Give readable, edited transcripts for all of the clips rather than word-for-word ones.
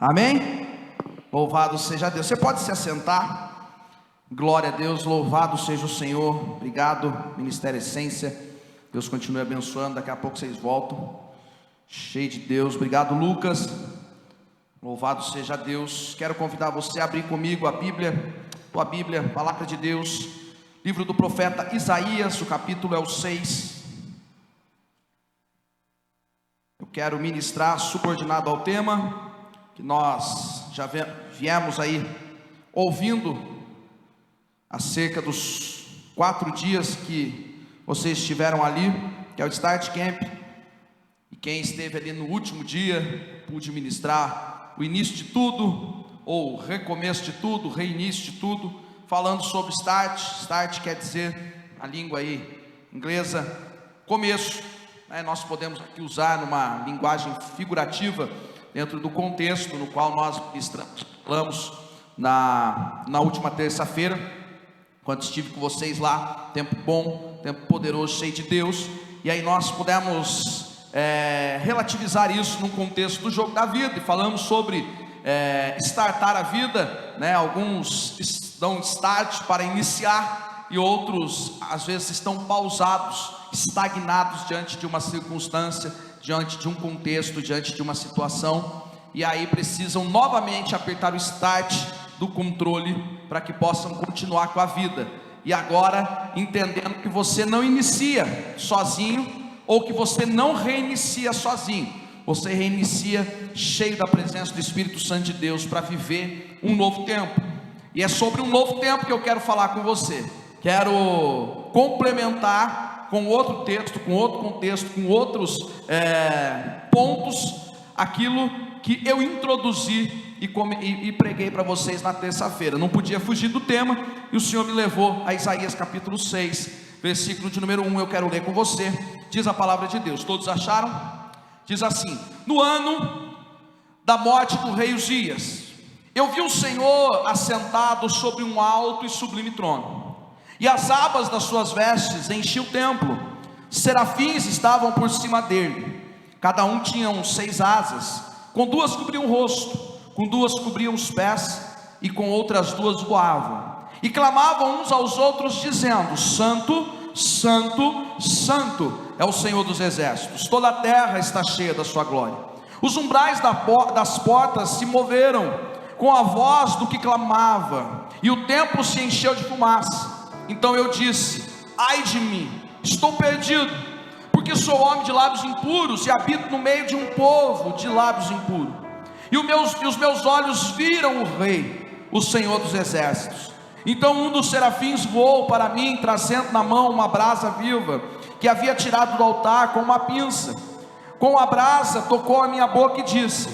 Amém? Louvado seja Deus. Você pode se assentar. Glória a Deus, louvado seja o Senhor. Obrigado, Ministério Essência. Deus continue abençoando. Daqui a pouco vocês voltam. Cheio de Deus. Obrigado, Lucas. Louvado seja Deus. Quero convidar você a abrir comigo a Bíblia, tua Bíblia, palavra de Deus, livro do profeta Isaías, o capítulo é o 6. Eu quero ministrar subordinado ao tema que nós já viemos aí ouvindo acerca dos 4 dias que vocês estiveram ali, que é o Start Camp. E quem esteve ali no último dia, pude ministrar o início de tudo, ou recomeço de tudo, reinício de tudo, falando sobre Start. Start quer dizer, a língua aí inglesa, começo, né? Nós podemos aqui usar numa linguagem figurativa, dentro do contexto no qual nós falamos na última terça-feira, quando estive com vocês lá, tempo bom, tempo poderoso, cheio de Deus, e aí nós pudemos relativizar isso num contexto do jogo da vida, e falamos sobre startar a vida, né? Alguns dão start para iniciar, e outros às vezes estão pausados, estagnados diante de uma circunstância, diante de um contexto, diante de uma situação, e aí precisam novamente apertar o start do controle para que possam continuar com a vida. E agora entendendo que você não inicia sozinho, ou que você não reinicia sozinho, você reinicia cheio da presença do Espírito Santo de Deus para viver um novo tempo. E é sobre um novo tempo que eu quero falar com você. Quero complementar com outro texto, com outro contexto, com outros pontos, aquilo que eu introduzi e preguei para vocês na terça-feira. Não podia fugir do tema, e o Senhor me levou a Isaías capítulo 6, versículo de número 1, eu quero ler com você. Diz a palavra de Deus, todos acharam? Diz assim: no ano da morte do rei Uzias, eu vi o Senhor assentado sobre um alto e sublime trono, e as abas das suas vestes enchiam o templo. Serafins estavam por cima dele, cada um tinha 6 asas, com 2 cobriam o rosto, com 2 cobriam os pés, e com outras 2 voavam, e clamavam uns aos outros, dizendo: Santo, Santo, Santo é o Senhor dos exércitos, toda a terra está cheia da sua glória. Os umbrais das portas se moveram com a voz do que clamava, e o templo se encheu de fumaça. Então eu disse: ai de mim, estou perdido, porque sou homem de lábios impuros, e habito no meio de um povo de lábios impuros. E os meus olhos viram o Rei, o Senhor dos exércitos. Então um dos serafins voou para mim, trazendo na mão uma brasa viva, que havia tirado do altar com uma pinça. Com a brasa tocou a minha boca e disse: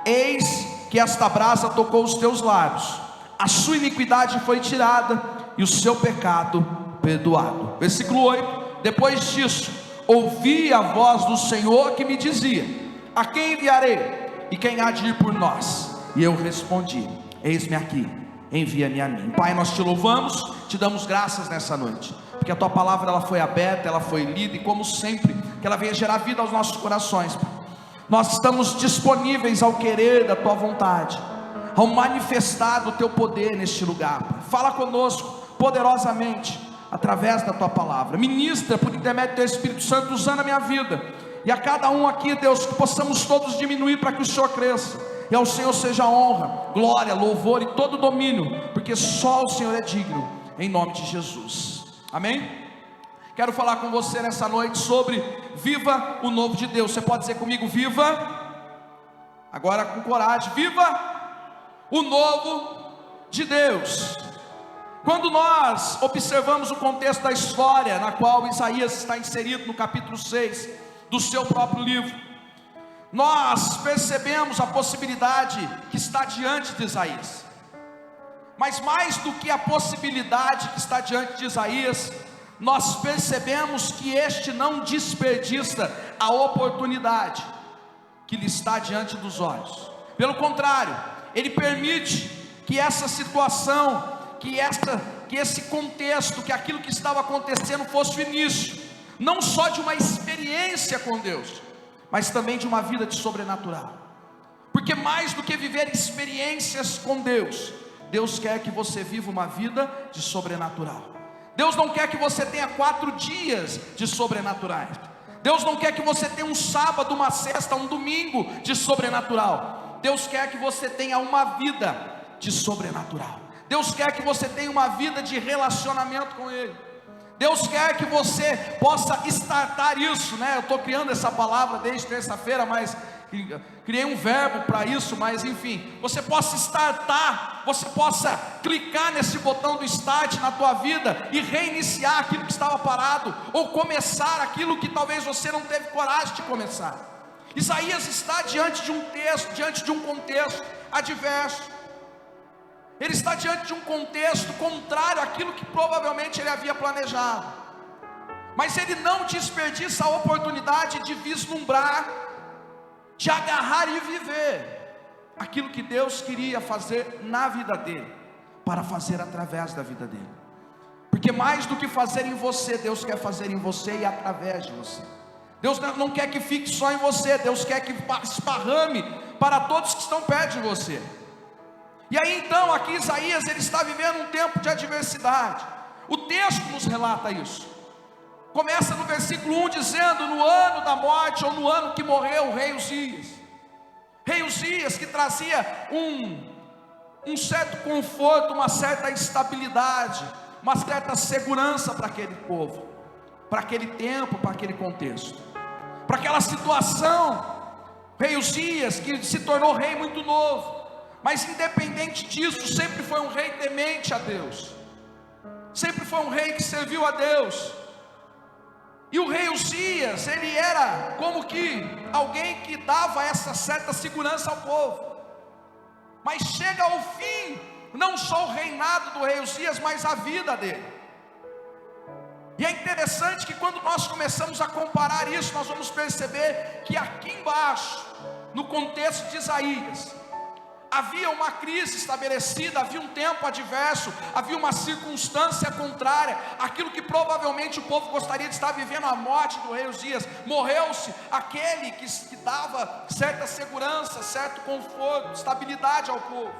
eis que esta brasa tocou os teus lábios, a sua iniquidade foi tirada, e o seu pecado perdoado. Versículo 8: depois disso, ouvi a voz do Senhor que me dizia: a quem enviarei? E quem há de ir por nós? E eu respondi: eis-me aqui, envia-me a mim. Pai, nós te louvamos, te damos graças nessa noite, porque a tua palavra ela foi aberta, ela foi lida, e como sempre, que ela venha gerar vida aos nossos corações. Nós estamos disponíveis ao querer da tua vontade, ao manifestar do teu poder neste lugar. Fala conosco poderosamente através da tua palavra. Ministra por intermédio do teu Espírito Santo, usando a minha vida, e a cada um aqui, Deus, que possamos todos diminuir para que o Senhor cresça, e ao Senhor seja honra, glória, louvor e todo domínio, porque só o Senhor é digno, em nome de Jesus. Amém? Quero falar com você nessa noite sobre viva o novo de Deus. Você pode dizer comigo: viva, agora com coragem, viva o novo de Deus. Quando nós observamos o contexto da história na qual Isaías está inserido, no capítulo 6 do seu próprio livro, nós percebemos a possibilidade que está diante de Isaías. Mas mais do que a possibilidade que está diante de Isaías, nós percebemos que este não desperdiça a oportunidade que lhe está diante dos olhos. Pelo contrário, ele permite que essa situação, que esse contexto, que aquilo que estava acontecendo fosse o início, não só de uma experiência com Deus, mas também de uma vida de sobrenatural. Porque mais do que viver experiências com Deus, Deus quer que você viva uma vida de sobrenatural. Deus não quer que você tenha 4 dias de sobrenaturais. Deus não quer que você tenha um sábado, uma sexta, um domingo de sobrenatural. Deus quer que você tenha uma vida de sobrenatural. Deus quer que você tenha uma vida de relacionamento com Ele. Deus quer que você possa startar isso, né? Eu estou criando essa palavra desde terça-feira, mas criei um verbo para isso, mas enfim, você possa startar, você possa clicar nesse botão do start na tua vida e reiniciar aquilo que estava parado, ou começar aquilo que talvez você não teve coragem de começar. Isaías está diante de um texto, diante de um contexto adverso. Ele está diante de um contexto contrário àquilo que provavelmente ele havia planejado, mas ele não desperdiça a oportunidade de vislumbrar, de agarrar e viver aquilo que Deus queria fazer na vida dele, para fazer através da vida dele. Porque mais do que fazer em você, Deus quer fazer em você e através de você. Deus não quer que fique só em você, Deus quer que esparrame para todos que estão perto de você. E aí então, aqui Isaías, ele está vivendo um tempo de adversidade. O texto nos relata isso. Começa no versículo 1 dizendo: no ano da morte, ou no ano que morreu o rei Uzias. Rei Uzias, que trazia um certo conforto, uma certa estabilidade, uma certa segurança para aquele povo, para aquele tempo, para aquele contexto, para aquela situação. Rei Uzias, que se tornou rei muito novo, mas independente disso, sempre foi um rei temente a Deus, sempre foi um rei que serviu a Deus. E o rei Uzias, ele era como que alguém que dava essa certa segurança ao povo. Mas chega ao fim, não só o reinado do rei Uzias, mas a vida dele. E é interessante que quando nós começamos a comparar isso, nós vamos perceber que aqui embaixo, no contexto de Isaías, havia uma crise estabelecida, havia um tempo adverso, havia uma circunstância contrária, aquilo que provavelmente o povo gostaria de estar vivendo, a morte do rei Uzias. Morreu-se aquele que dava certa segurança, certo conforto, estabilidade ao povo.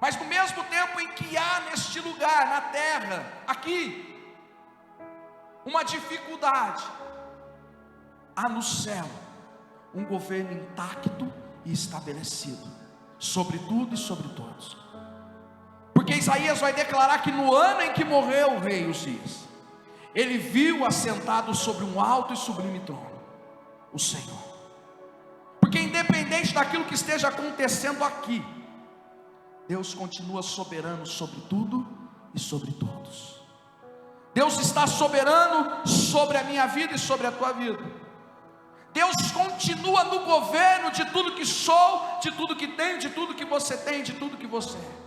Mas no mesmo tempo em que há neste lugar, na terra, aqui, uma dificuldade, há no céu um governo intacto e estabelecido sobre tudo e sobre todos. Porque Isaías vai declarar que no ano em que morreu o rei Uzias, ele viu assentado sobre um alto e sublime trono o Senhor. Porque independente daquilo que esteja acontecendo aqui, Deus continua soberano sobre tudo e sobre todos. Deus está soberano sobre a minha vida e sobre a tua vida. Deus continua no governo de tudo que sou, de tudo que tenho, de tudo que você tem, de tudo que você é.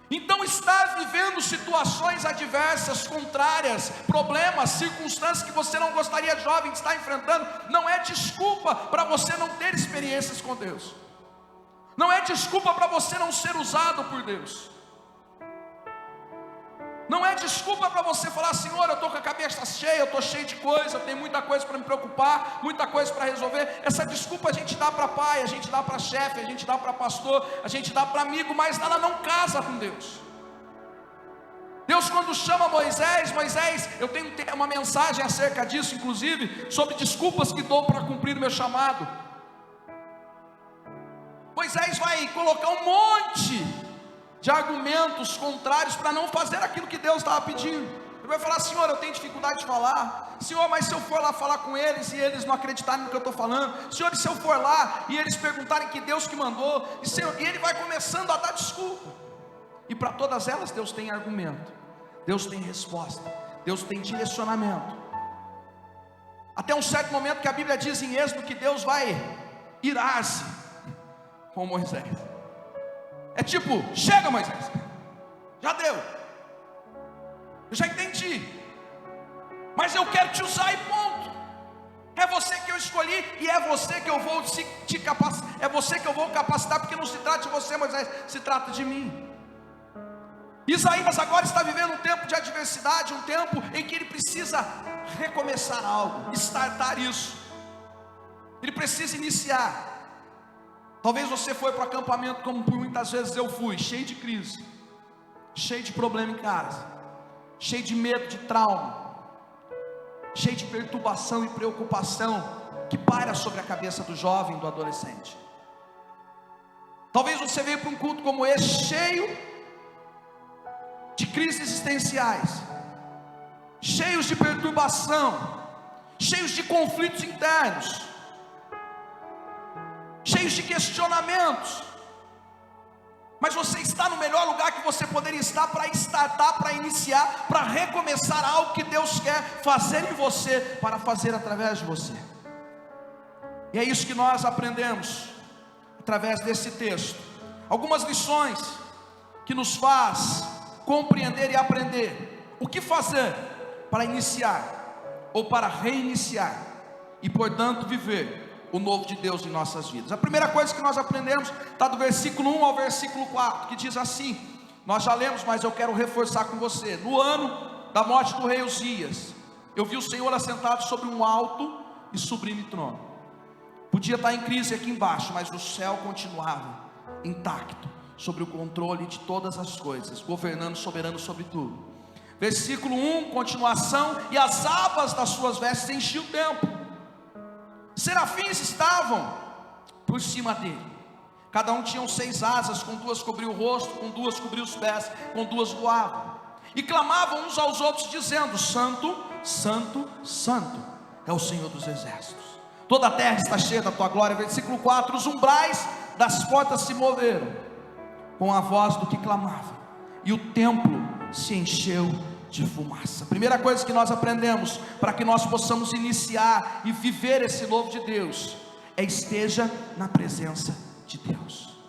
Então, estar vivendo situações adversas, contrárias, problemas, circunstâncias que você não gostaria, jovem, de estar enfrentando, não é desculpa para você não ter experiências com Deus. Não é desculpa para você não ser usado por Deus. Não é desculpa para você falar: Senhor, eu estou com a cabeça cheia, eu estou cheio de coisa, eu tenho muita coisa para me preocupar, muita coisa para resolver. Essa desculpa a gente dá para pai, a gente dá para chefe, a gente dá para pastor, a gente dá para amigo, mas ela não casa com Deus. Deus, quando chama Moisés, eu tenho uma mensagem acerca disso, inclusive, sobre desculpas que dou para cumprir o meu chamado. Moisés vai colocar um monte de argumentos contrários para não fazer aquilo que Deus estava pedindo. Ele vai falar: Senhor, eu tenho dificuldade de falar. Senhor, mas se eu for lá falar com eles e eles não acreditarem no que eu estou falando. Senhor, se eu for lá e eles perguntarem que Deus que mandou. E ele vai começando a dar desculpa. E para todas elas Deus tem argumento, Deus tem resposta, Deus tem direcionamento. Até um certo momento que a Bíblia diz em Êxodo que Deus vai irar-se com Moisés. É tipo: chega, Moisés, já deu, eu já entendi, mas eu quero te usar e ponto. É você que eu escolhi e é você que eu vou te capacitar, é você que eu vou capacitar, porque não se trata de você, Moisés, se trata de mim. Isaías agora está vivendo um tempo de adversidade, um tempo em que ele precisa recomeçar algo, startar isso, ele precisa iniciar. Talvez você foi para o acampamento como por muitas vezes eu fui, cheio de crise, cheio de problema em casa, cheio de medo, de trauma, cheio de perturbação e preocupação que paira sobre a cabeça do jovem, do adolescente. Talvez você veio para um culto como esse, cheio de crises existenciais, cheios de perturbação, cheios de conflitos internos, cheios de questionamentos, mas você está no melhor lugar que você poderia estar para startar, para iniciar, para recomeçar algo que Deus quer fazer em você, para fazer através de você. E é isso que nós aprendemos através desse texto, algumas lições que nos faz compreender e aprender o que fazer para iniciar ou para reiniciar e portanto viver o novo de Deus em nossas vidas. A primeira coisa que nós aprendemos está do versículo 1 ao versículo 4, que diz assim, nós já lemos, mas eu quero reforçar com você. No ano da morte do rei Uzias, eu vi o Senhor assentado sobre um alto e sublime trono. Podia estar em crise aqui embaixo, mas o céu continuava intacto, sobre o controle de todas as coisas, governando soberano sobre tudo. Versículo 1, continuação, e as abas das suas vestes enchiam o templo. Serafins estavam por cima dele, cada um tinha 6 asas, com 2 cobriu o rosto, com 2 cobriu os pés, com 2 voavam, e clamavam uns aos outros dizendo, Santo, Santo, Santo é o Senhor dos exércitos, toda a terra está cheia da tua glória. Versículo 4, os umbrais das portas se moveram com a voz do que clamava, e o templo se encheu de fumaça. Primeira coisa que nós aprendemos para que nós possamos iniciar e viver esse novo de Deus é: esteja na presença de Deus.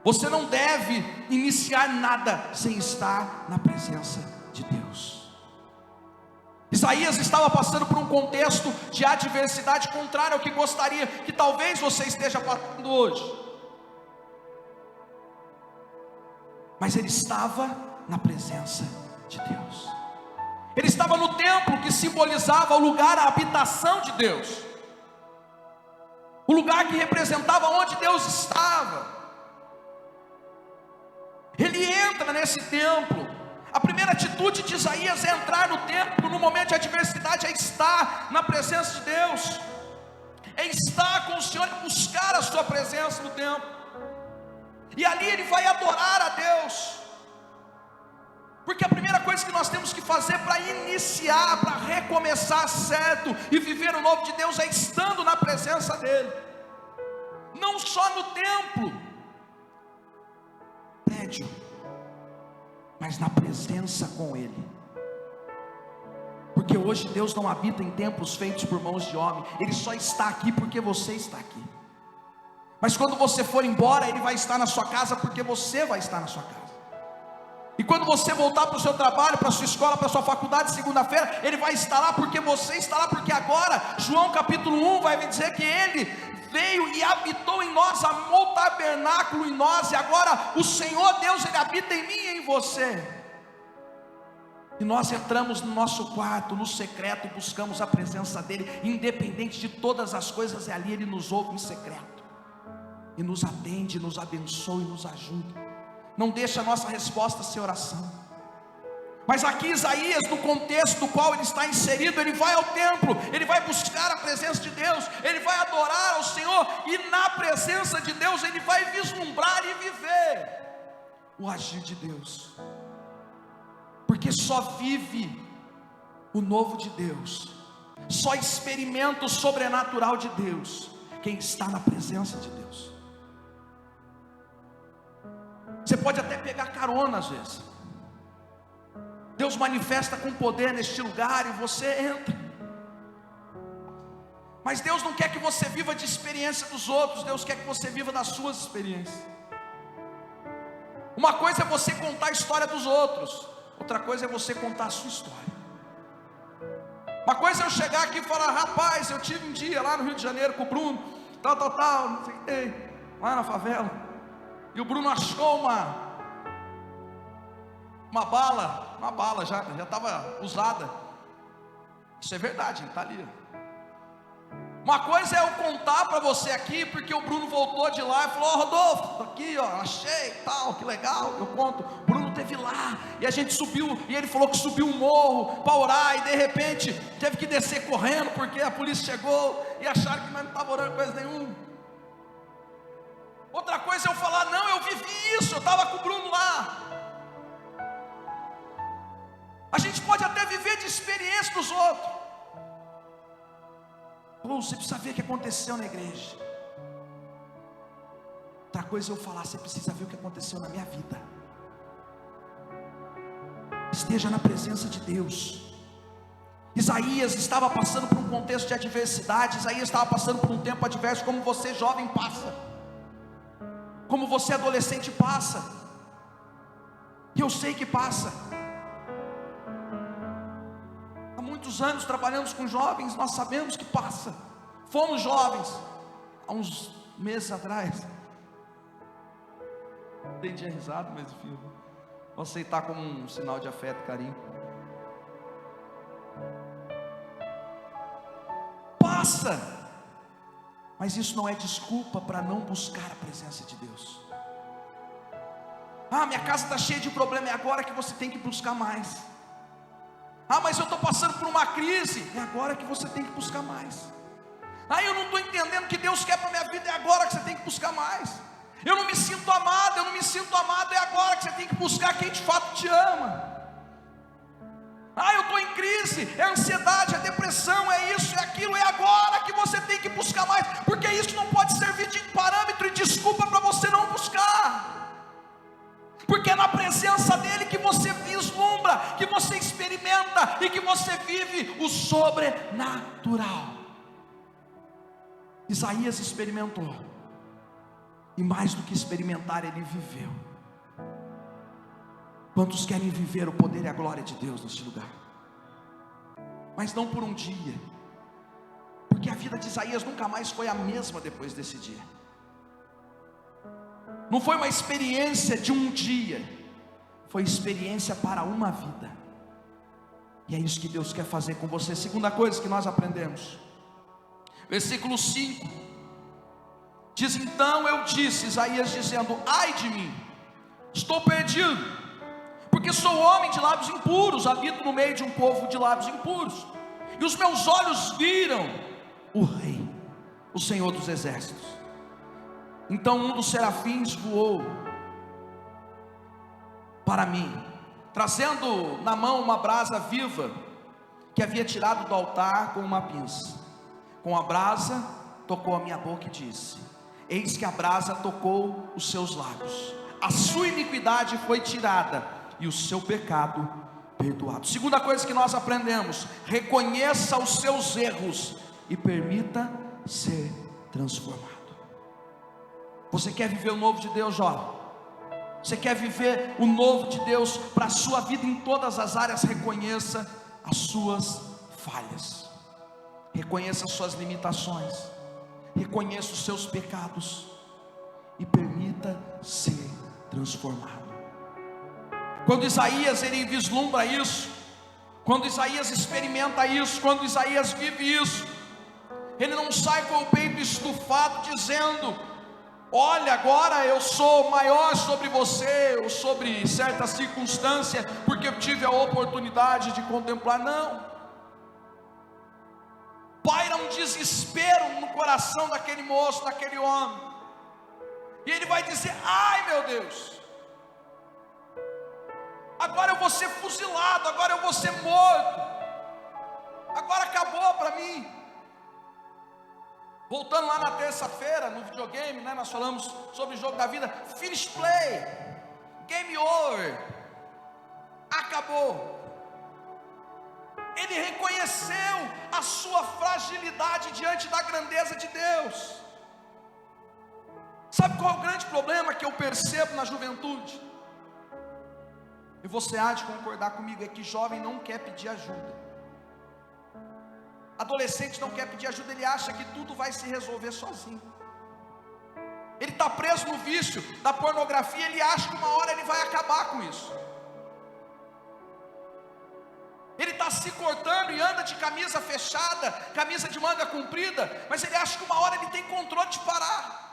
Você não deve iniciar nada sem estar na presença de Deus. Isaías estava passando por um contexto de adversidade contrária ao que gostaria que talvez você esteja passando hoje, mas ele estava na presença de Deus. Ele estava no templo, que simbolizava o lugar, a habitação de Deus, o lugar que representava onde Deus estava. Ele entra nesse templo. A primeira atitude de Isaías é entrar no templo no momento de adversidade, é estar na presença de Deus, é estar com o Senhor e buscar a sua presença no templo, e ali ele vai adorar a Deus. Porque a primeira coisa que nós temos que fazer para iniciar, para recomeçar certo e viver o novo de Deus, é estando na presença dEle. Não só no templo, prédio, mas na presença com Ele. Porque hoje Deus não habita em templos feitos por mãos de homem, Ele só está aqui porque você está aqui. Mas quando você for embora, Ele vai estar na sua casa porque você vai estar na sua casa. E quando você voltar para o seu trabalho, para a sua escola, para a sua faculdade, segunda-feira, Ele vai estar lá porque você está lá. Porque agora, João capítulo 1 vai me dizer que Ele veio e habitou em nós, amou o tabernáculo em nós. E agora o Senhor Deus, Ele habita em mim e em você. E nós entramos no nosso quarto, no secreto, buscamos a presença dEle. Independente de todas as coisas, é ali Ele nos ouve em secreto, e nos atende, nos abençoa e nos ajuda. Não deixa a nossa resposta ser oração. Mas aqui Isaías, no contexto do qual ele está inserido, ele vai ao templo, ele vai buscar a presença de Deus, ele vai adorar ao Senhor, e na presença de Deus ele vai vislumbrar e viver o agir de Deus. Porque só vive o novo de Deus, só experimenta o sobrenatural de Deus quem está na presença de Deus. Você pode até pegar carona às vezes. Deus manifesta com poder neste lugar e você entra. Mas Deus não quer que você viva de experiência dos outros, Deus quer que você viva das suas experiências. Uma coisa é você contar a história dos outros, outra coisa é você contar a sua história. Uma coisa é eu chegar aqui e falar: rapaz, eu tive um dia lá no Rio de Janeiro com o Bruno, tal, não sei o que, lá na favela. E o Bruno achou uma bala, já estava usada. Isso é verdade, está ali. Uma coisa é eu contar para você aqui, porque o Bruno voltou de lá e falou: ó, Rodolfo, aqui ó, achei, tal, que legal. Eu conto, o Bruno teve lá, e a gente subiu, e ele falou que subiu um morro para orar, e de repente teve que descer correndo, porque a polícia chegou, e acharam que nós não estávamos orando coisa nenhuma. Outra coisa é eu falar: não, eu vivi isso, eu estava com o Bruno lá. A gente pode até viver de experiência dos outros. Você precisa ver o que aconteceu na igreja. Outra coisa é eu falar: você precisa ver o que aconteceu na minha vida. Esteja na presença de Deus. Isaías estava passando por um contexto de adversidade. Isaías estava passando por um tempo adverso, como você jovem passa, como você adolescente passa, e eu sei que passa. Há muitos anos trabalhamos com jovens, nós sabemos que passa. Fomos jovens há uns meses atrás. Entendi a risada, mas enfim, vou aceitar como um sinal de afeto e carinho. Passa, mas isso não é desculpa para não buscar a presença de Deus. Minha casa está cheia de problema, é agora que você tem que buscar mais. Mas eu estou passando por uma crise, é agora que você tem que buscar mais. Eu não estou entendendo o que Deus quer para a minha vida, é agora que você tem que buscar mais. Eu não me sinto amado, é agora que você tem que buscar quem de fato te ama. Eu estou em crise, é ansiedade, é depressão, é isso, é aquilo, é agora que você tem que buscar mais, porque isso não pode servir de parâmetro e desculpa para você não buscar. Porque é na presença dele que você vislumbra, que você experimenta e que você vive o sobrenatural. Isaías experimentou, e mais do que experimentar, ele viveu. Quantos querem viver o poder e a glória de Deus neste lugar? Mas não por um dia, porque a vida de Isaías nunca mais foi a mesma depois desse dia. Não foi uma experiência de um dia, foi experiência para uma vida. E é isso que Deus quer fazer com você. Segunda coisa que nós aprendemos, versículo 5, diz: então eu disse, Isaías dizendo: ai de mim, estou perdido, porque sou homem de lábios impuros, habito no meio de um povo de lábios impuros, e os meus olhos viram o Rei, o Senhor dos exércitos. Então um dos serafins voou para mim, trazendo na mão uma brasa viva, que havia tirado do altar com uma pinça. Com a brasa tocou a minha boca e disse: eis que a brasa tocou os seus lábios, a sua iniquidade foi tirada e o seu pecado perdoado. Segunda coisa que nós aprendemos: reconheça os seus erros e permita ser transformado. Você quer viver o novo de Deus, jovem? Você quer viver o novo de Deus para a sua vida em todas as áreas? Reconheça as suas falhas, reconheça as suas limitações, reconheça os seus pecados e permita ser transformado. Quando Isaías ele vislumbra isso, quando Isaías experimenta isso, quando Isaías vive isso, ele não sai com o peito estufado dizendo: olha, agora eu sou maior sobre você, ou sobre certa circunstância, porque eu tive a oportunidade de contemplar. Não, paira um desespero no coração daquele moço, daquele homem, e ele vai dizer: ai meu Deus, agora eu vou ser fuzilado, agora eu vou ser morto, agora acabou para mim. Voltando lá na terça-feira, no videogame, nós falamos sobre o jogo da vida. Finish play, game over, acabou. Ele reconheceu a sua fragilidade diante da grandeza de Deus. Sabe qual é o grande problema que eu percebo na juventude? E você há de concordar comigo, é que jovem não quer pedir ajuda. Adolescente não quer pedir ajuda, ele acha que tudo vai se resolver sozinho. Ele está preso no vício da pornografia, ele acha que uma hora ele vai acabar com isso. Ele está se cortando e anda de camisa fechada, camisa de manga comprida, mas ele acha que uma hora ele tem controle de parar.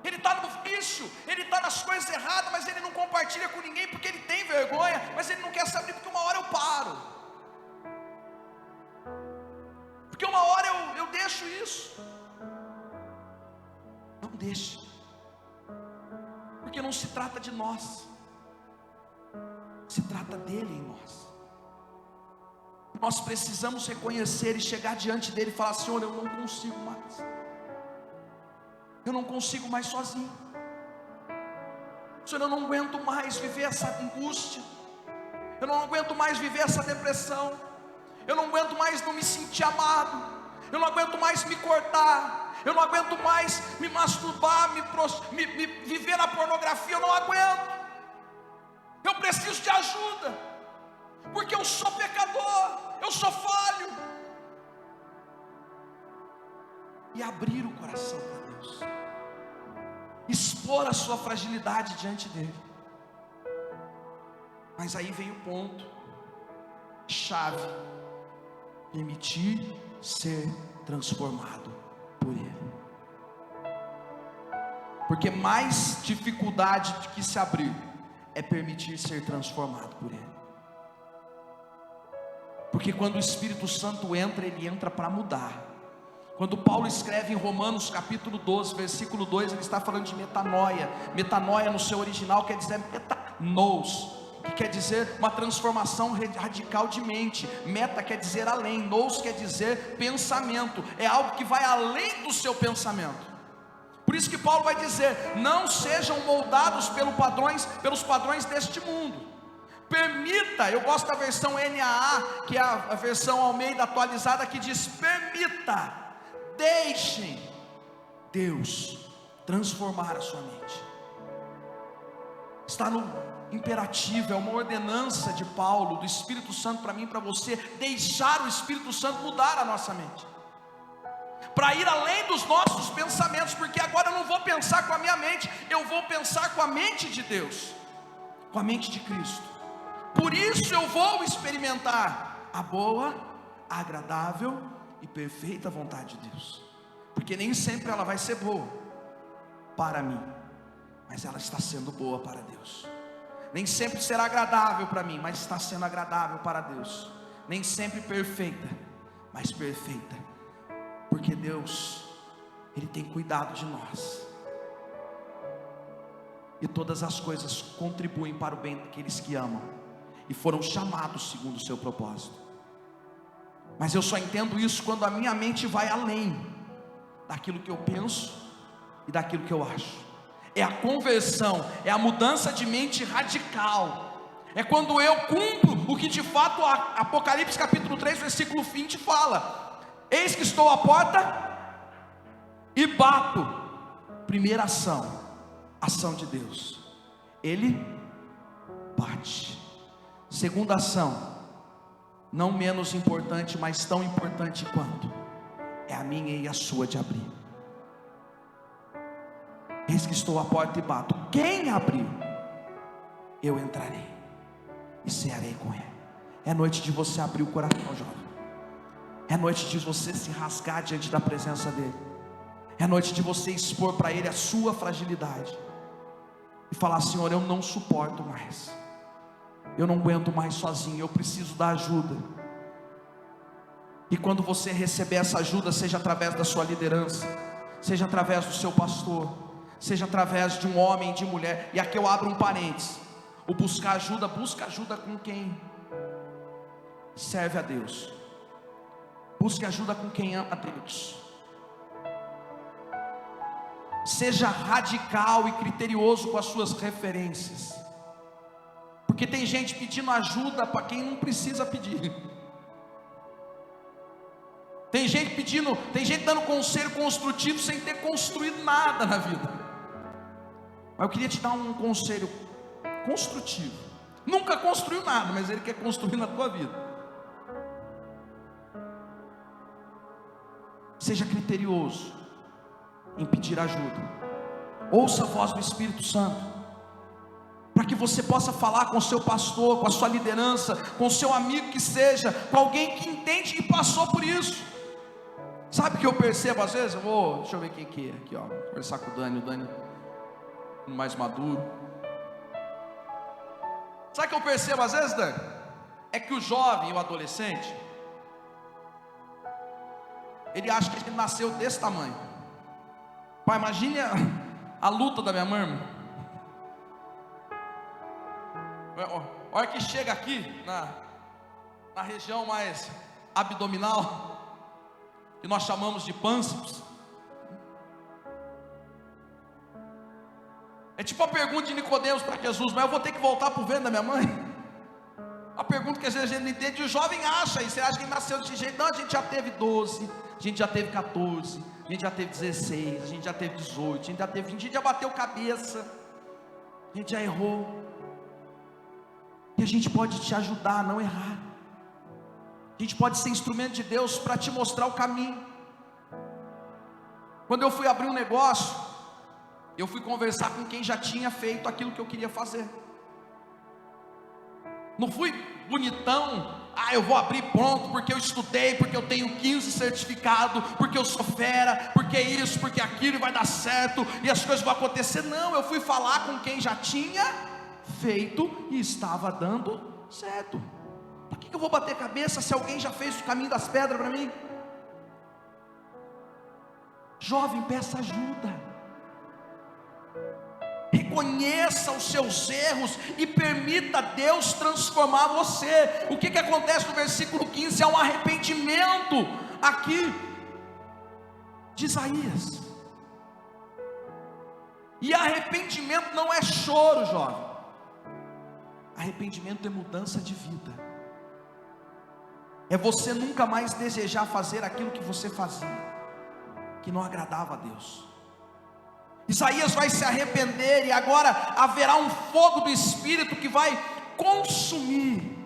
Ele está no vício, ele está nas coisas erradas, mas ele não compartilha com ninguém porque ele tem vergonha, mas ele não quer saber porque uma hora eu paro, porque uma hora eu deixo isso. Não deixe, porque não se trata de nós, se trata dele em nós. Nós precisamos reconhecer e chegar diante dele e falar: Senhor, eu não consigo mais, eu não consigo mais sozinho. Senhor, eu não aguento mais viver essa angústia, eu não aguento mais viver essa depressão, eu não aguento mais não me sentir amado, eu não aguento mais me cortar, eu não aguento mais me masturbar, me viver na pornografia, eu não aguento. Eu preciso de ajuda, porque eu sou pecador, eu sou falho. E abrir o coração para Deus, expor a sua fragilidade diante dele. Mas aí vem o ponto chave: permitir ser transformado por ele. Porque mais dificuldade de que se abrir é permitir ser transformado por ele. Porque quando o Espírito Santo entra, ele entra para mudar. Quando Paulo escreve em Romanos capítulo 12, versículo 2, ele está falando de metanoia. Metanoia no seu original quer dizer metanos, que quer dizer uma transformação radical de mente. Meta quer dizer além, nous quer dizer pensamento, é algo que vai além do seu pensamento. Por isso que Paulo vai dizer: não sejam moldados pelos padrões deste mundo. Permita, eu gosto da versão NAA, que é a versão Almeida atualizada, que diz: permita, deixem Deus transformar a sua mente. Está no imperativo, é uma ordenança de Paulo, do Espírito Santo para mim e para você, deixar o Espírito Santo mudar a nossa mente, para ir além dos nossos pensamentos, porque agora eu não vou pensar com a minha mente, eu vou pensar com a mente de Deus, com a mente de Cristo. Por isso eu vou experimentar a boa, agradável e perfeita vontade de Deus, porque nem sempre ela vai ser boa para mim, mas ela está sendo boa para Deus. Nem sempre será agradável para mim, mas está sendo agradável para Deus. Nem sempre perfeita, mas perfeita, porque Deus, Ele tem cuidado de nós, e todas as coisas contribuem para o bem daqueles que amam e foram chamados segundo o seu propósito. Mas eu só entendo isso quando a minha mente vai além daquilo que eu penso e daquilo que eu acho. É a conversão, é a mudança de mente radical, é quando eu cumpro o que de fato Apocalipse capítulo 3 versículo 20 fala: eis que estou à porta e bato. Primeira ação de Deus, Ele bate. Segunda ação, não menos importante, mas tão importante quanto, é a minha e a sua de abrir. Eis que estou à porta e bato. Quem abrir, eu entrarei e cearei com ele. É noite de você abrir o coração, jovem. É noite de você se rasgar diante da presença dele. É noite de você expor para ele a sua fragilidade e falar: Senhor, eu não suporto mais, eu não aguento mais sozinho, eu preciso da ajuda. E quando você receber essa ajuda, seja através da sua liderança, seja através do seu pastor, seja através de um homem, de mulher, e aqui eu abro um parênteses: o busca ajuda com quem serve a Deus, busque ajuda com quem ama a Deus. Seja radical e criterioso com as suas referências, porque tem gente pedindo ajuda para quem não precisa pedir. Tem gente dando conselho construtivo sem ter construído nada na vida. Mas eu queria te dar um conselho construtivo. Nunca construiu nada, mas ele quer construir na tua vida. Seja criterioso em pedir ajuda. Ouça a voz do Espírito Santo para que você possa falar com o seu pastor, com a sua liderança, com o seu amigo que seja, com alguém que entende e passou por isso. Sabe o que eu percebo às vezes? Deixa eu ver quem que é aqui, ó, vou conversar com o Dani mais maduro. Sabe o que eu percebo às vezes, Dani? É que o jovem e o adolescente, ele acha que ele nasceu desse tamanho. Pai, imagine a luta da minha mãe. Olha que chega aqui na região mais abdominal, que nós chamamos de pânceps. É tipo a pergunta de Nicodemos para Jesus: mas eu vou ter que voltar para o ventre da minha mãe? A pergunta que às vezes a gente não entende, e o jovem acha, e você acha que ele nasceu desse jeito? Não, a gente já teve 12, a gente já teve 14, a gente já teve 16, a gente já teve 18, a gente já teve 20, a gente já bateu cabeça, a gente já errou, e a gente pode te ajudar a não errar, a gente pode ser instrumento de Deus para te mostrar o caminho. Quando eu fui abrir um negócio, eu fui conversar com quem já tinha feito aquilo que eu queria fazer. Não fui bonitão, eu vou abrir pronto, porque eu estudei, porque eu tenho 15 certificados, porque eu sou fera, porque isso, porque aquilo, e vai dar certo, e as coisas vão acontecer. Não, eu fui falar com quem já tinha feito e estava dando certo. Para que eu vou bater cabeça se alguém já fez o caminho das pedras para mim? Jovem, peça ajuda. Reconheça os seus erros e permita Deus transformar você. O que acontece no versículo 15? É um arrependimento aqui de Isaías. E arrependimento não é choro, jovem. Arrependimento é mudança de vida. É você nunca mais desejar fazer aquilo que você fazia, que não agradava a Deus. Isaías vai se arrepender, e agora haverá um fogo do Espírito que vai consumir,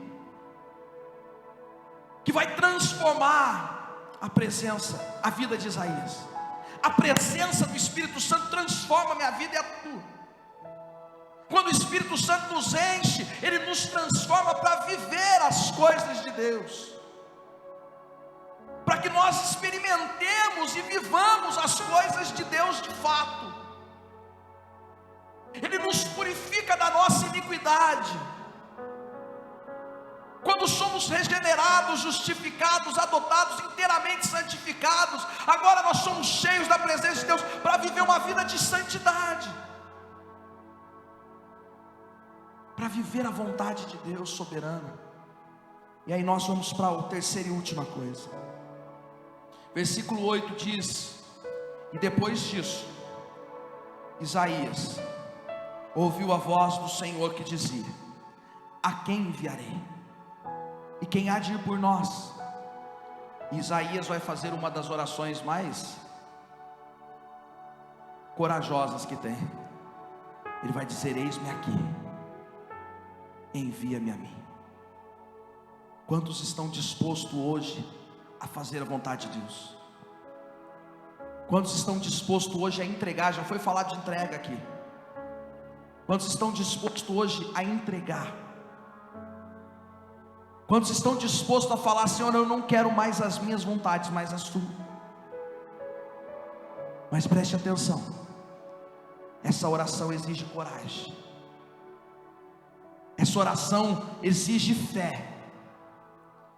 que vai transformar a vida de Isaías. A presença do Espírito Santo transforma a minha vida e a tua. Quando o Espírito Santo nos enche, ele nos transforma para viver as coisas de Deus, para que nós experimentemos e vivamos as coisas de Deus de fato. Ele nos purifica da nossa iniquidade. Quando somos regenerados, justificados, adotados, inteiramente santificados, agora nós somos cheios da presença de Deus para viver uma vida de santidade, para viver a vontade de Deus soberana. E aí nós vamos para a terceira e última coisa. Versículo 8 diz: e depois disso, Isaías ouviu a voz do Senhor que dizia: a quem enviarei? E quem há de ir por nós? E Isaías vai fazer uma das orações mais corajosas que tem. Ele vai dizer: eis-me aqui, envia-me a mim. Quantos estão dispostos hoje a fazer a vontade de Deus? Quantos estão dispostos hoje a entregar? Já foi falado de entrega aqui. Quantos estão dispostos hoje a entregar? Quantos estão dispostos a falar: Senhor, eu não quero mais as minhas vontades, mas as tuas? Mas preste atenção, essa oração exige coragem, essa oração exige fé.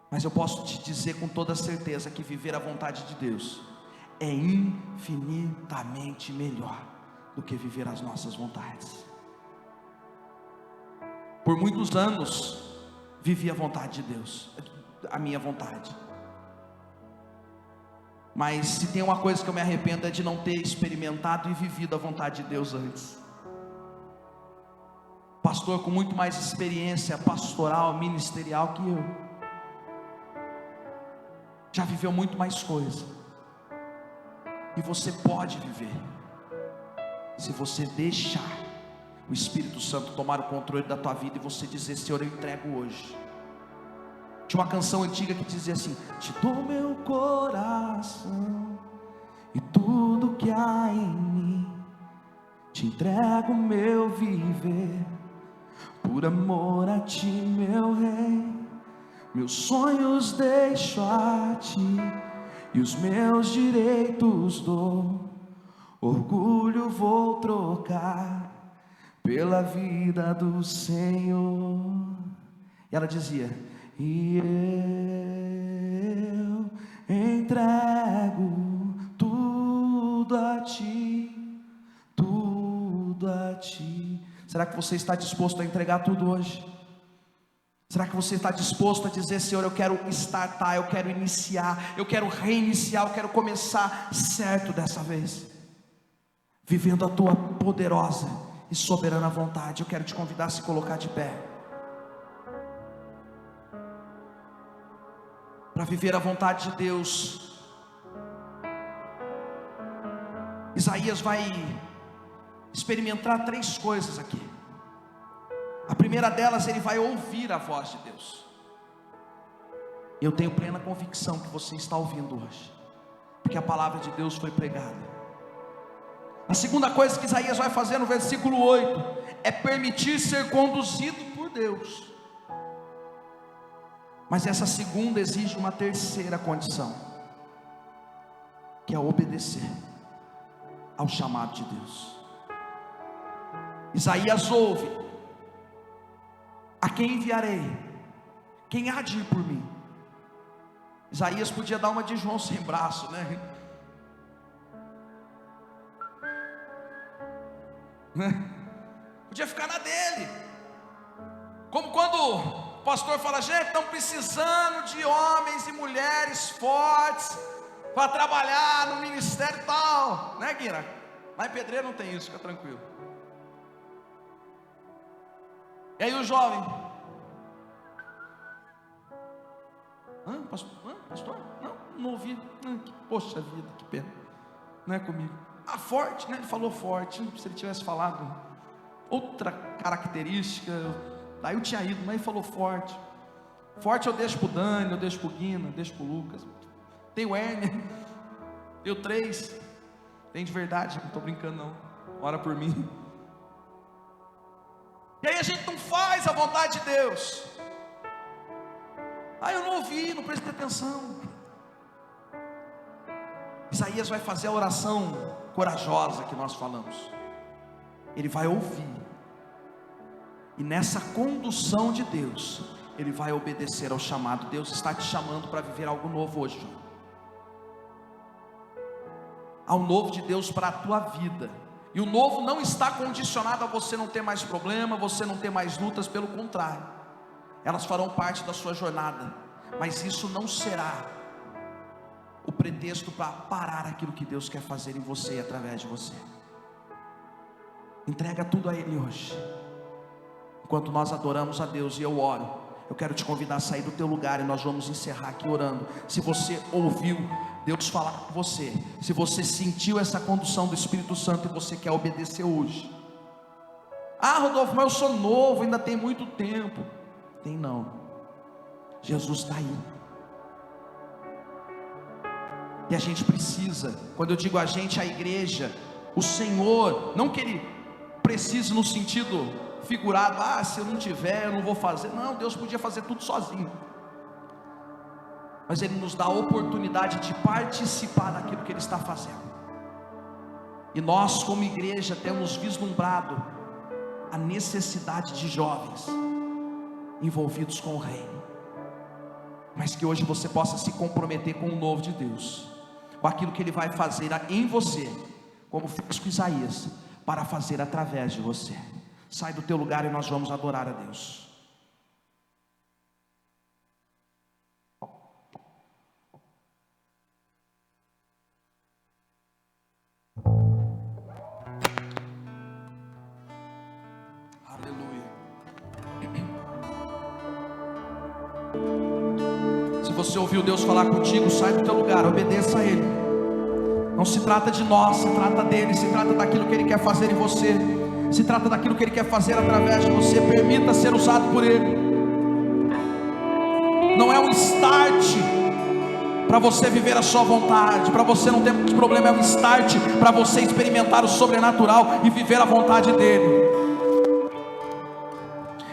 Mas eu posso te dizer com toda certeza que viver a vontade de Deus é infinitamente melhor do que viver as nossas vontades. Por muitos anos vivi a vontade de Deus, a minha vontade. Mas se tem uma coisa que eu me arrependo, é de não ter experimentado e vivido a vontade de Deus antes. Pastor com muito mais experiência pastoral, ministerial que eu, já viveu muito mais coisa. E você pode viver, se você deixar o Espírito Santo tomar o controle da tua vida, e você dizer: Senhor, eu entrego hoje. Tinha uma canção antiga que dizia assim: te dou meu coração e tudo que há em mim, te entrego meu viver, por amor a ti, meu rei, meus sonhos deixo a ti, e os meus direitos dou, orgulho vou trocar pela vida do Senhor. E ela dizia: e eu entrego tudo a ti, tudo a ti. Será que você está disposto a entregar tudo hoje? Será que você está disposto a dizer: Senhor, eu quero startar, eu quero iniciar, eu quero reiniciar, eu quero começar certo dessa vez, vivendo a tua poderosa e soberana vontade? Eu quero te convidar a se colocar de pé, para viver a vontade de Deus. Isaías vai experimentar 3 coisas aqui. A primeira delas, ele vai ouvir a voz de Deus. Eu tenho plena convicção que você está ouvindo hoje, porque a palavra de Deus foi pregada. A segunda coisa que Isaías vai fazer no versículo 8 é permitir ser conduzido por Deus. Mas essa segunda exige uma terceira condição, que é obedecer ao chamado de Deus. Isaías ouve: a quem enviarei? Quem há de ir por mim? Isaías podia dar uma de João sem braço, né? Podia ficar na dele, como quando o pastor fala: gente, estão precisando de homens e mulheres fortes para trabalhar no ministério e tal, né, Guira? Lá em Pedreiro não tem isso, fica tranquilo. E aí o jovem: pastor? Não ouvi. Poxa vida, que pena, não é comigo. Forte, né? Ele falou forte. Se ele tivesse falado outra característica, daí eu tinha ido, mas ele falou forte. Forte eu deixo pro Dani, eu deixo pro Guina, eu deixo pro Lucas. Tem o Herner, eu 3. Tem de verdade, não estou brincando não. Ora por mim. E aí a gente não faz a vontade de Deus. Eu não ouvi, não prestei atenção. Isaías vai fazer a oração corajosa que nós falamos. Ele vai ouvir, e nessa condução de Deus, ele vai obedecer ao chamado. Deus está te chamando para viver algo novo hoje, João. Há um novo de Deus para a tua vida. E o novo não está condicionado a você não ter mais problema, você não ter mais lutas. Pelo contrário, elas farão parte da sua jornada, mas isso não será o pretexto para parar aquilo que Deus quer fazer em você e através de você. Entrega tudo a Ele hoje. Enquanto nós adoramos a Deus e eu oro, eu quero te convidar a sair do teu lugar, e nós vamos encerrar aqui orando. Se você ouviu Deus falar com você, se você sentiu essa condução do Espírito Santo e você quer obedecer hoje: Rodolfo, mas eu sou novo, ainda tem muito tempo. Tem não, Jesus está aí. E a gente precisa, quando eu digo a gente, a igreja, o Senhor, não que Ele precise no sentido figurado: se eu não tiver, eu não vou fazer. Não, Deus podia fazer tudo sozinho, mas Ele nos dá a oportunidade de participar daquilo que Ele está fazendo. E nós como igreja temos vislumbrado a necessidade de jovens envolvidos com o reino, mas que hoje você possa se comprometer com o novo de Deus, com aquilo que Ele vai fazer em você, como fez com Isaías, para fazer através de você. Sai do teu lugar e nós vamos adorar a Deus. Aleluia. Se você ouviu Deus falar contigo, sai do teu lugar, obedeça a Ele. Não se trata de nós, se trata dEle, se trata daquilo que Ele quer fazer em você, se trata daquilo que Ele quer fazer através de você. Permita ser usado por Ele. Não é um start para você viver a sua vontade, para você não ter muitos problemas. É um start para você experimentar o sobrenatural e viver a vontade dEle.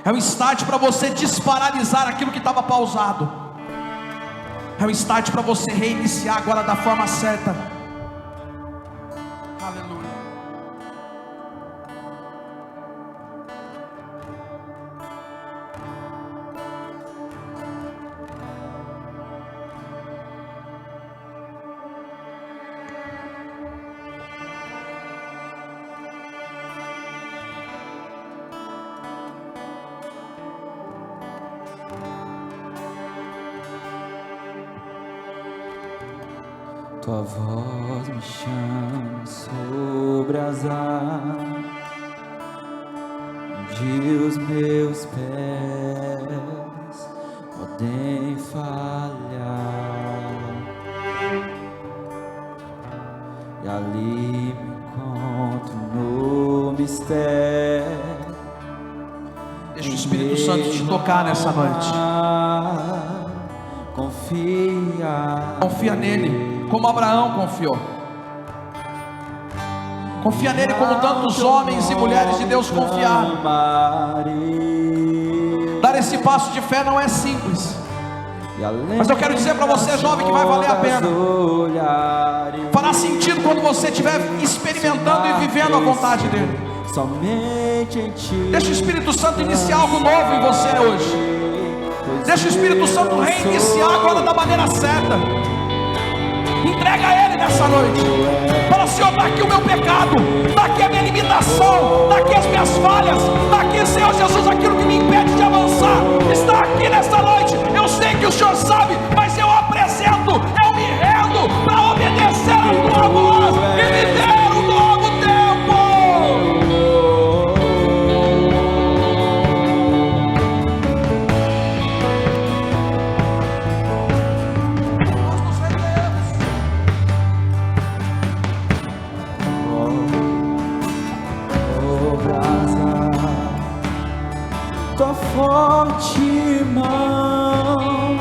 É um start para você desparalisar aquilo que estava pausado. É um start para você reiniciar agora da forma certa. Aleluia. Tua voz me chama sobre as águas, onde os meus pés podem falhar, e ali me encontro no mistério. Deixa o Espírito Santo te tocar nessa noite. Confia nele, como Abraão confiou. Confia nele como tantos homens e mulheres de Deus confiaram. Dar esse passo de fé não é simples, mas eu quero dizer para você, jovem, que vai valer a pena. Fará sentido quando você estiver experimentando e vivendo a vontade dele. Deixa o Espírito Santo iniciar algo novo em você hoje. Deixa o Espírito Santo reiniciar agora da maneira certa. Entrega a Ele nessa noite. Fala: Senhor, está aqui o meu pecado, está aqui a minha limitação, está aqui as minhas falhas, está aqui, Senhor Jesus, aquilo que me impede de avançar. Está aqui nessa noite. Eu sei que o Senhor sabe, mas eu apresento, eu me rendo para obedecer a tua voz e viver um novo tempo. Tua forte mão,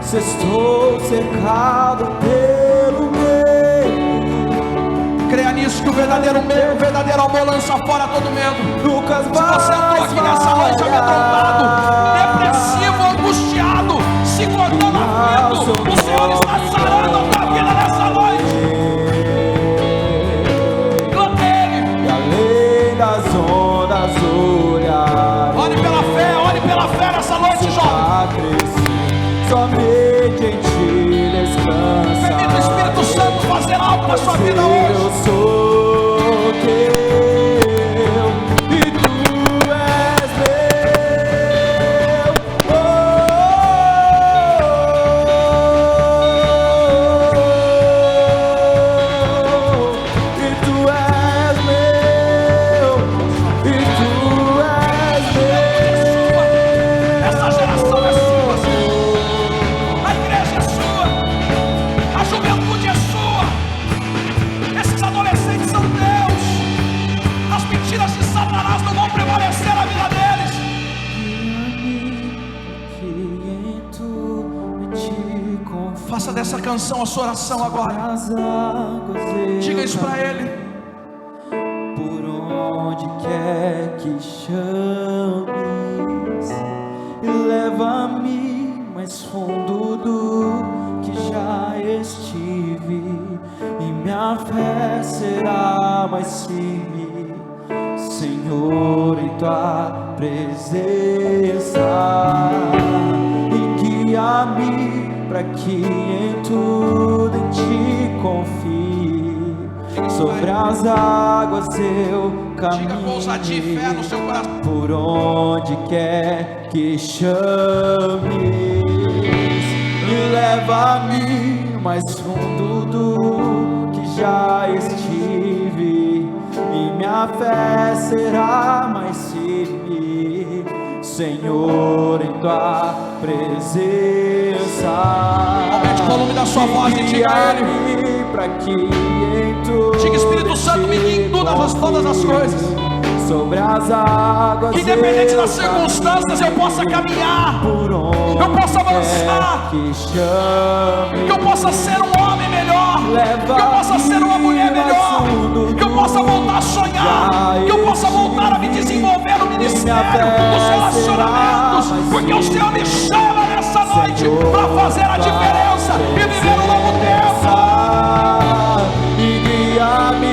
se estou cercado pelo medo. Creia nisso, que o verdadeiro amor lança fora todo medo. Se você entrou aqui nessa noite amedrontado, depressivo, angustiado, se cortando aflito, o Senhor está sarando a tua vida nessa noite. Olhe pela fé nessa noite, jovem. Somente em ti descansa. Permita o Espírito Santo fazer algo na sua vida hoje. Eu sou teu e tu és meu. E tu és meu. E tu és meu. Essa geração é sua, Senhor. A igreja é sua. A juventude é sua. Esses adolescentes são teus. As mentiras de Satanás não vão prevalecer na vida deles. Faça dessa canção a sua oração agora. Diga isso para Ele. Por onde quer que chames, e leva-me mais fundo do que já estive, e minha fé será mais firme, Senhor, em tua presença. E guia-me para que em tudo em ti confie. Sobre as águas eu caminho. Diga com ousadia e fé no seu coração. Por onde quer que chames, e leva-me mais fundo do que já estive, e minha fé será mais firme, Senhor, em tua presença. Aumente o volume da sua voz e diga a Ele. Para que em tudo diga: Espírito Santo, me guie em todas as coisas. Sobre as águas, independente das circunstâncias, eu possa caminhar, eu possa avançar, que eu possa ser um homem melhor, que eu possa ser uma mulher melhor, que eu ministério, nos relacionamentos, porque o Senhor me chama nessa noite para fazer a diferença e viver um novo tempo.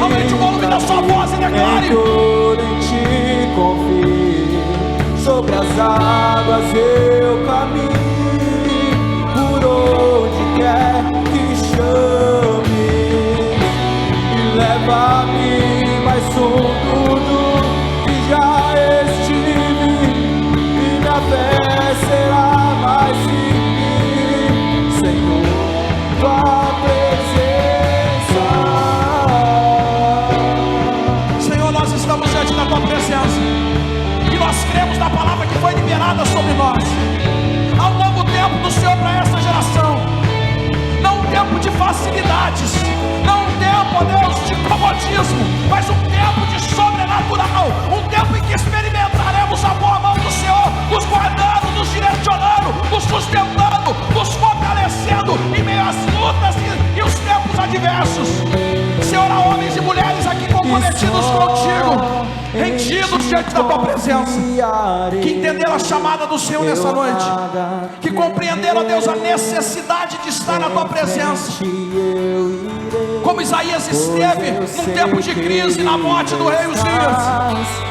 Aumente o volume da sua voz e declare: em ti confio, sobre as águas eu caminho, por onde quer que chame, e leva-me mais fundo do que já estive, e minha fé será mais firme, Senhor, tua presença. Senhor, nós estamos diante da tua presença e nós cremos na palavra que foi liberada sobre nós. Há um novo tempo do Senhor para essa geração, não um tempo de facilidades, não um tempo, ó Deus, de comodismo, mas um tempo de sobrenatural, um tempo em que experimentaremos a boa mão do Senhor, nos guardando, nos direcionando, nos sustentando, nos fortalecendo em meio às lutas e os tempos adversos. Senhor, há homens e mulheres aqui comprometidos contigo, rendidos diante da tua presença, que entenderam a chamada do Senhor nessa noite, que compreenderam, ó Deus, a necessidade de estar na tua presença, como Isaías esteve num tempo de crise na morte do rei Uzias.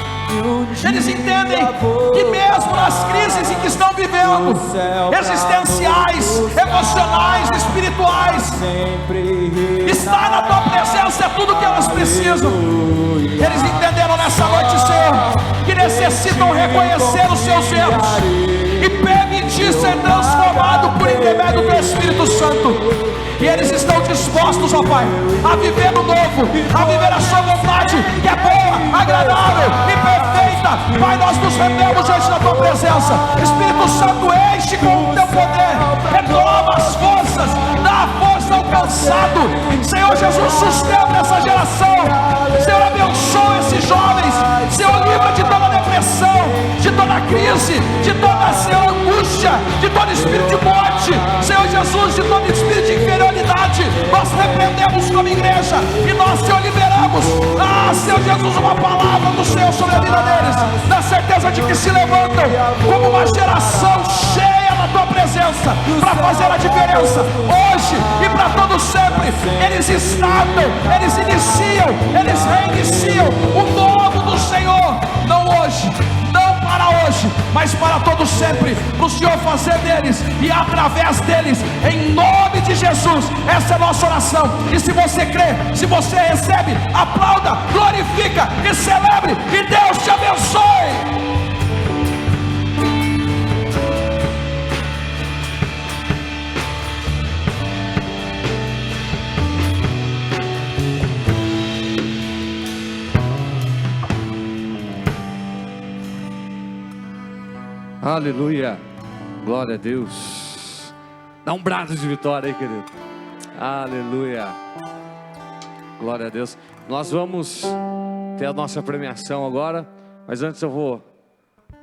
Eles entendem que mesmo nas crises em que estão vivendo, existenciais, emocionais, espirituais, estar na tua presença é tudo que elas precisam. Eles entenderam nessa noite, Senhor, que necessitam reconhecer os seus erros e permitir ser transformado por intermédio do Espírito Santo. E eles estão dispostos, ó Pai, a viver o novo, a viver a sua vontade, que é boa, agradável e perfeita. Pai, nós nos rendemos diante da tua presença. Espírito Santo, enche com o teu poder, renova as forças, dá a força ao cansado. Senhor Jesus, sustenta essa geração. Senhor, abençoa esses jovens. Senhor, livra de toda depressão, de toda crise, de toda, Senhor, angústia, de todo espírito de morte. Senhor Jesus, de todo espírito de inferioridade. Nós repreendemos como igreja e nós, Senhor, liberamos, Senhor Jesus, uma palavra do Senhor sobre a vida deles, na certeza de que se levantam como uma geração cheia da tua presença para fazer a diferença hoje e para todo sempre. Eles startam, eles iniciam, eles reiniciam o novo do Senhor, não hoje, não para hoje, mas para todo sempre, para o Senhor fazer deles e através deles, em nome de Jesus. Essa é a nossa oração. E se você crê, se você recebe, aplauda, glorifica e celebre, e Deus te abençoe. Aleluia, glória a Deus. Dá um brado de vitória aí, querido. Aleluia, glória a Deus. Nós vamos ter a nossa premiação agora, mas antes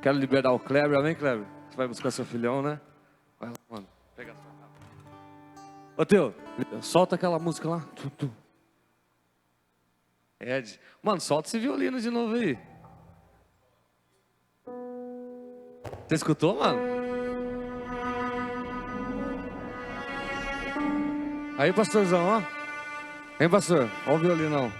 quero liberar o Kleber. Amém, Kleber? Você vai buscar seu filhão, né? Vai lá, mano, pega a sua capa. Ô Teu, solta aquela música lá. Ed, mano, solta esse violino de novo aí. Você escutou, mano? Aí, pastorzão, ó. Vem, pastor. Ó o violinão.